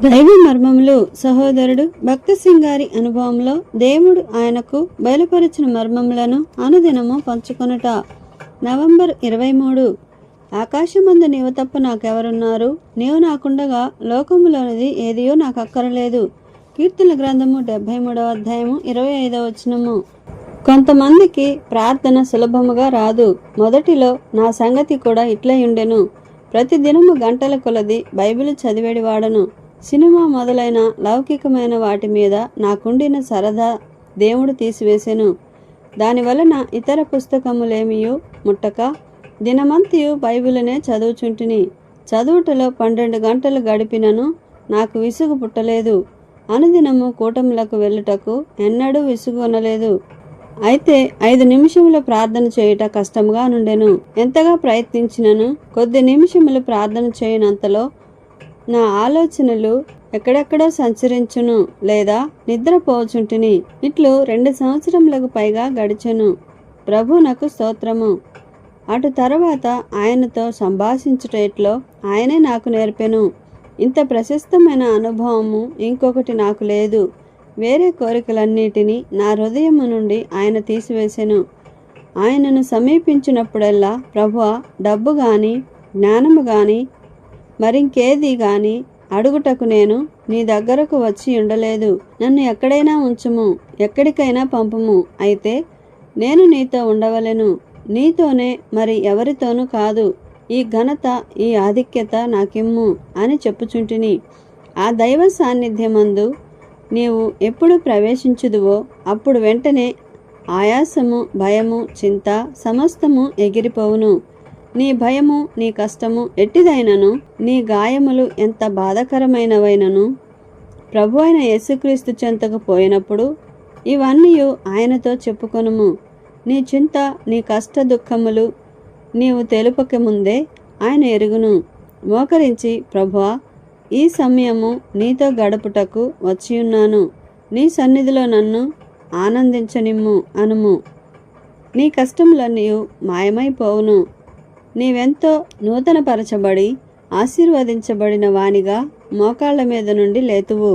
దైవ మర్మములు. సహోదరుడు భక్త సింగారి అనుభవంలో దేవుడు ఆయనకు బయలుపరిచిన మర్మములను అనుదినము పంచుకొనుట. నవంబర్ 23. ఆకాశమందు నీవు తప్ప నాకెవరున్నారు? నీవు నాకుండగా లోకములోనిది ఏదియో నాకు అక్కరలేదు. కీర్తన గ్రంథము 73వ అధ్యాయము 25వ వచనము. కొంతమందికి ప్రార్థన సులభముగా రాదు. మొదటిలో నా సంగతి కూడా ఇట్లే ఉండెను. ప్రతిదినము గంటల కొలది బైబిల్ చదివేడివాడను. సినిమా మొదలైన లౌకికమైన వాటి మీద నాకుండిన సరదా దేవుడు తీసివేసెను. దానివలన ఇతర పుస్తకములేమియు ముట్టక దినమంతియు బైబిలునే చదువుచుంటిని. చదువుటలో 12 గంటలు గడిపినను నాకు విసుగు పుట్టలేదు. అనుదినము కూటములకు వెళ్ళుటకు ఎన్నడూ విసుగొనలేదు. అయితే 5 నిమిషముల ప్రార్థన చేయుట కష్టముగా నుండెను. ఎంతగా ప్రయత్నించినను కొద్ది నిమిషములు ప్రార్థన చేయనంతలో నా ఆలోచనలు ఎక్కడెక్కడో సంచరించును లేదా నిద్రపోచుంటిని. ఇట్లు 2 సంవత్సరములకు పైగా గడిచెను. ప్రభువునకు స్తోత్రము. అటు తర్వాత ఆయనతో సంభాషించుటేట్లో ఆయనే నాకు నేర్పెను. ఇంత ప్రశస్తమైన అనుభవము ఇంకొకటి నాకు లేదు. వేరే కోరికలన్నిటినీ నా హృదయము నుండి ఆయన తీసివేసెను. ఆయనను సమీపించినప్పుడల్లా ప్రభువా, డబ్బు గాని జ్ఞానము గాని మరింకేది గాని అడుగుటకు నేను నీ దగ్గరకు వచ్చి ఉండలేదు. నన్ను ఎక్కడైనా ఉంచుము, ఎక్కడికైనా పంపుము. అయితే నేను నీతో ఉండవలెను, నీతోనే, మరి ఎవరితోనూ కాదు. ఈ ఘనత, ఈ ఆధిక్యత నాకిమ్ము అని చెప్పుచుంటిని. ఆ దైవ సాన్నిధ్యమందు నీవు ఎప్పుడు ప్రవేశించుదువో అప్పుడు వెంటనే ఆయాసము, భయము, చింత సమస్తము ఎగిరిపోవును. నీ భయము, నీ కష్టము ఎట్టిదైనను, నీ గాయములు ఎంత బాధకరమైనవైనను ప్రభు అయిన యేసుక్రీస్తు చెంతకు పోయినప్పుడు ఇవన్నీ ఆయనతో చెప్పుకొనుము. నీ చింత, నీ కష్ట దుఃఖములు నీవు తెలుపక ముందే ఆయన ఎరుగును. మోకరించి, ప్రభువా, ఈ సమయము నీతో గడుపుటకు వచ్చియున్నాను. నీ సన్నిధిలో నన్ను ఆనందించనిమ్ము అనుము. నీ కష్టములన్నీ మాయమైపోవును. నీవెంతో నూతనపరచబడి ఆశీర్వదించబడిన వానిగా మోకాళ్ల మీద నుండి లేతువు.